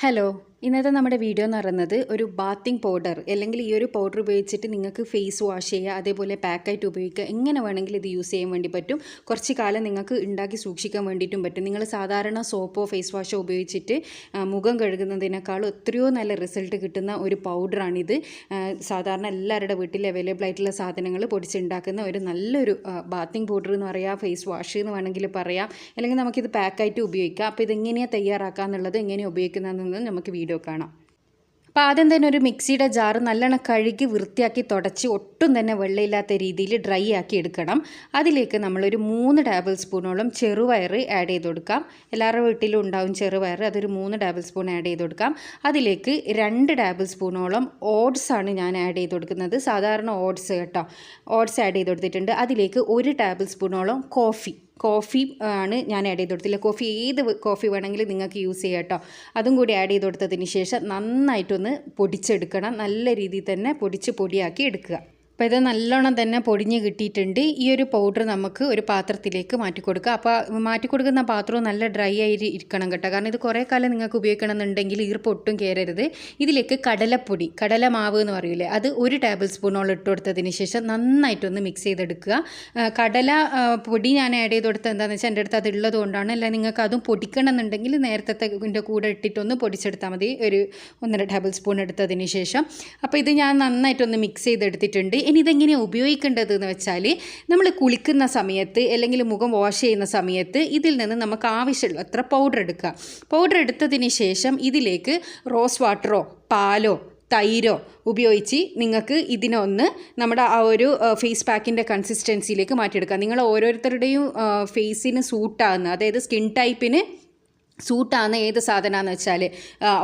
Hello, ഇന്നത്തെ നമ്മുടെ video എന്ന് പറയുന്നത് ഒരു ബാത്തിങ് പൗഡർ അല്ലെങ്കിൽ ഈ ഒരു പൗഡർ ഉപയോഗിച്ചിട്ട് നിങ്ങൾക്ക് ഫേസ് വാഷ് ചെയ്യുക, അതേപോലെ പാക്കായിട്ട് ഉപയോഗിക്കുക, എങ്ങനെ വേണമെങ്കിലും ഇത് യൂസ് ചെയ്യാൻ വേണ്ടി പറ്റും. കുറച്ച് കാലം നിങ്ങൾക്ക് ഉണ്ടാക്കി സൂക്ഷിക്കാൻ വേണ്ടിയിട്ടും പറ്റും. നിങ്ങൾ സാധാരണ സോപ്പോ ഫേസ് വാഷോ ഉപയോഗിച്ചിട്ട് മുഖം കഴുകുന്നതിനേക്കാളും എത്രയോ നല്ല റിസൾട്ട് കിട്ടുന്ന ഒരു പൗഡറാണിത്. സാധാരണ എല്ലാവരുടെ വീട്ടിൽ അവൈലബിൾ ആയിട്ടുള്ള സാധനങ്ങൾ പൊടിച്ചുണ്ടാക്കുന്ന ഒരു നല്ലൊരു ബാത്തിങ് പൗഡർ എന്ന് പറയാം, ഫേസ് വാഷ് എന്ന് വേണമെങ്കിൽ പറയാം, അല്ലെങ്കിൽ നമുക്കിത് പാക്കായിട്ട് ഉപയോഗിക്കാം. അപ്പോൾ ഇതെങ്ങനെയാണ് തയ്യാറാക്കുക എന്നുള്ളത്, എങ്ങനെയാണ് ഉപയോഗിക്കുന്നതെന്ന് നമുക്ക് വീഡിയോ കാണാം. അപ്പോൾ ആദ്യം തന്നെ ഒരു മിക്സിയുടെ ജാറ് നല്ലോണം കഴുകി വൃത്തിയാക്കി തുടച്ച് ഒട്ടും തന്നെ വെള്ളമില്ലാത്ത രീതിയിൽ ഡ്രൈ ആക്കി എടുക്കണം. അതിലേക്ക് നമ്മളൊരു 3 ടേബിൾ സ്പൂണോളം ചെറുപയർ ആഡ് ചെയ്ത് കൊടുക്കാം. എല്ലാവരുടെ വീട്ടിലും ഉണ്ടാവും ചെറുപയർ, അതൊരു 3 ടേബിൾ സ്പൂൺ ആഡ് ചെയ്ത് കൊടുക്കാം. അതിലേക്ക് 2 ടേബിൾ സ്പൂണോളം ഓട്സ് ആണ് ഞാൻ ആഡ് ചെയ്ത് കൊടുക്കുന്നത്. സാധാരണ ഓട്സ് കേട്ടോ, ഓട്സ് ആഡ് ചെയ്ത് കൊടുത്തിട്ടുണ്ട്. അതിലേക്ക് 1 ടേബിൾ സ്പൂണോളം കോഫി ആണ് ഞാൻ ആഡ് ചെയ്ത് കൊടുത്തില്ല. ഏത് കോഫി വേണമെങ്കിലും നിങ്ങൾക്ക് യൂസ് ചെയ്യാം കേട്ടോ. അതും കൂടി ആഡ് ചെയ്ത് കൊടുത്തതിന് ശേഷം നന്നായിട്ടൊന്ന് പൊടിച്ചെടുക്കണം. നല്ല രീതിയിൽ തന്നെ പൊടിയാക്കി എടുക്കുക. അപ്പോൾ ഇത് നല്ലോണം തന്നെ പൊടിഞ്ഞ് കിട്ടിയിട്ടുണ്ട്. ഈ ഒരു പൗഡർ നമുക്ക് ഒരു പാത്രത്തിലേക്ക് മാറ്റി കൊടുക്കുക. അപ്പോൾ മാറ്റി കൊടുക്കുന്ന പാത്രവും നല്ല ഡ്രൈ ആയി ഇരിക്കണം കേട്ടോ, കാരണം ഇത് കുറേ കാലം നിങ്ങൾക്ക് ഉപയോഗിക്കണമെന്നുണ്ടെങ്കിൽ ഈർപ്പം ഒട്ടും കയറരുത്. ഇതിലേക്ക് കടലമാവ് എന്ന് പറയില്ലേ, അത് 1 ടേബിൾ സ്പൂണോളം ഇട്ട് കൊടുത്തതിന് ശേഷം നന്നായിട്ടൊന്ന് മിക്സ് ചെയ്തെടുക്കുക. കടല പൊടി ഞാൻ ആഡ് ചെയ്ത് കൊടുത്തത് എന്താണെന്ന് വെച്ചാൽ എൻ്റെ അടുത്ത് അത് ഉള്ളത് കൊണ്ടാണ്. അല്ല നിങ്ങൾക്ക് അതും പൊടിക്കണമെന്നുണ്ടെങ്കിൽ നേരത്തെ കൂടെ ഇട്ടിട്ടൊന്ന് പൊടിച്ചെടുത്താൽ മതി, ഒരു 1.5 ടേബിൾ സ്പൂൺ എടുത്തതിന് ശേഷം. അപ്പോൾ ഇത് ഞാൻ നന്നായിട്ടൊന്ന് മിക്സ് ചെയ്തെടുത്തിട്ടുണ്ട്. ഇനി ഇതെങ്ങനെയാണ് ഉപയോഗിക്കേണ്ടതെന്ന് വെച്ചാൽ, നമ്മൾ കുളിക്കുന്ന സമയത്ത് അല്ലെങ്കിൽ മുഖം വാഷ് ചെയ്യുന്ന സമയത്ത് ഇതിൽ നിന്ന് നമുക്ക് ആവശ്യമുള്ള അത്ര പൗഡർ എടുക്കുക. പൗഡർ എടുത്തതിന് ശേഷം ഇതിലേക്ക് റോസ് വാട്ടറോ പാലോ തൈരോ ഉപയോഗിച്ച് നിങ്ങൾക്ക് ഇതിനൊന്ന് നമ്മുടെ ആ ഒരു ഫേസ് പാക്കിൻ്റെ കൺസിസ്റ്റൻസിയിലേക്ക് മാറ്റിയെടുക്കുക. നിങ്ങൾ ഓരോരുത്തരുടെയും ഫേസിന് സൂട്ടാകുന്ന, അതായത് സ്കിൻ ടൈപ്പിന് സൂട്ടാകുന്ന ഏത് സാധനമാണെന്ന് വെച്ചാൽ,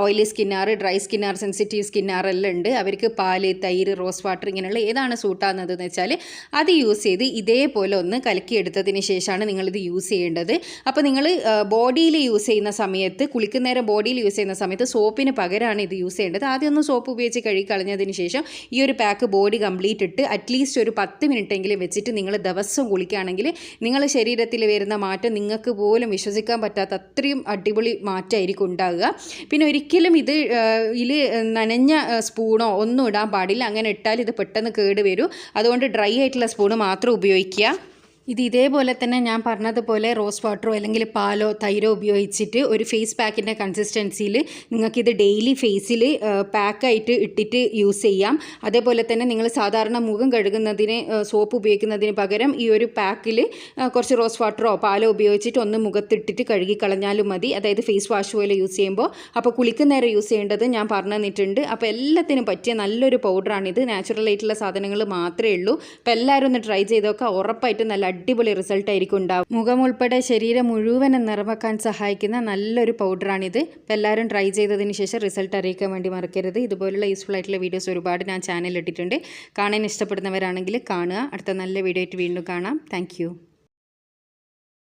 ഓയിലി സ്കിന്നാർ, ഡ്രൈ സ്കിന്നാർ, സെൻസിറ്റീവ് സ്കിന്നാർ എല്ലാം ഉണ്ട്. അവർക്ക് പാല്, തൈര്, റോസ് വാട്ടർ ഇങ്ങനെയുള്ള ഏതാണ് സൂട്ടാകുന്നതെന്ന് വെച്ചാൽ അത് യൂസ് ചെയ്ത് ഇതേപോലെ ഒന്ന് കലക്കിയെടുത്തതിന് ശേഷമാണ് നിങ്ങളിത് യൂസ് ചെയ്യേണ്ടത്. അപ്പോൾ നിങ്ങൾ ബോഡിയിൽ യൂസ് ചെയ്യുന്ന സമയത്ത്, കുളിക്കുന്നേരം ബോഡിയിൽ യൂസ് ചെയ്യുന്ന സമയത്ത് സോപ്പിന് പകരമാണ് ഇത് യൂസ് ചെയ്യേണ്ടത്. ആദ്യം ഒന്ന് സോപ്പ് ഉപയോഗിച്ച് കഴുകി കളഞ്ഞതിന് ശേഷം ഈ ഒരു പാക്ക് ബോഡി കംപ്ലീറ്റ് ഇട്ട് അറ്റ്ലീസ്റ്റ് ഒരു 10 മിനിറ്റെങ്കിലും വെച്ചിട്ട് നിങ്ങൾ ദിവസം കുളിക്കുകയാണെങ്കിൽ നിങ്ങളുടെ ശരീരത്തിൽ വരുന്ന മാറ്റം നിങ്ങൾക്ക് പോലും വിശ്വസിക്കാൻ പറ്റാത്ത അത്രയും അടിപൊളി മാറ്റമായിരിക്കും ഉണ്ടാകുക. പിന്നെ ഒരിക്കലും ഇതിൽ നനഞ്ഞ സ്പൂണോ ഒന്നും ഇടാൻ പാടില്ല. അങ്ങനെ ഇട്ടാൽ ഇത് പെട്ടെന്ന് കേട് വരും. അതുകൊണ്ട് ഡ്രൈ ആയിട്ടുള്ള സ്പൂണ് മാത്രം ഉപയോഗിക്കുക. ഇതേപോലെ തന്നെ ഞാൻ പറഞ്ഞതുപോലെ റോസ് വാട്ടറോ അല്ലെങ്കിൽ പാലോ തൈരോ ഉപയോഗിച്ചിട്ട് ഒരു ഫേസ് പാക്കിൻ്റെ കൺസിസ്റ്റൻസിയിൽ നിങ്ങൾക്കിത് ഡെയിലി ഫേസിൽ പാക്കായിട്ട് ഇട്ടിട്ട് യൂസ് ചെയ്യാം. അതേപോലെ തന്നെ നിങ്ങൾ സാധാരണ മുഖം കഴുകുന്നതിന് സോപ്പ് ഉപയോഗിക്കുന്നതിന് പകരം ഈ ഒരു പാക്കിൽ കുറച്ച് റോസ് വാട്ടറോ പാലോ ഉപയോഗിച്ചിട്ട് ഒന്ന് മുഖത്തിട്ടിട്ട് കഴുകി കളഞ്ഞാലും മതി. അതായത് ഫേസ് വാഷ് പോലെ യൂസ് ചെയ്യുമ്പോൾ. അപ്പോൾ കുളിക്കുന്നേരം യൂസ് ചെയ്യേണ്ടത് ഞാൻ പറഞ്ഞു തന്നിട്ടുണ്ട്. അപ്പോൾ എല്ലാത്തിനും പറ്റിയ നല്ലൊരു പൗഡറാണിത്. നാച്ചുറൽ ആയിട്ടുള്ള സാധനങ്ങൾ മാത്രമേ ഉള്ളൂ. അപ്പോൾ എല്ലാവരും ഒന്ന് ട്രൈ ചെയ്തൊക്കെ ഉറപ്പായിട്ട് നല്ല അടിപൊളി റിസൾട്ട് ആയിരിക്കും ഉണ്ടാവും. മുഖം ഉൾപ്പെടെ ശരീരം മുഴുവനും നിറവാക്കാൻ സഹായിക്കുന്ന നല്ലൊരു പൗഡറാണിത്. അപ്പോൾ എല്ലാവരും ട്രൈ ചെയ്തതിന് ശേഷം റിസൾട്ട് അറിയിക്കാൻ വേണ്ടി മറക്കരുത്. ഇതുപോലുള്ള യൂസ്ഫുൾ ആയിട്ടുള്ള വീഡിയോസ് ഒരുപാട് ഞാൻ ചാനലിൽ ഇട്ടിട്ടുണ്ട്. കാണാൻ ഇഷ്ടപ്പെടുന്നവരാണെങ്കിൽ കാണുക. അടുത്ത നല്ല വീഡിയോ ആയിട്ട് വീണ്ടും കാണാം. താങ്ക്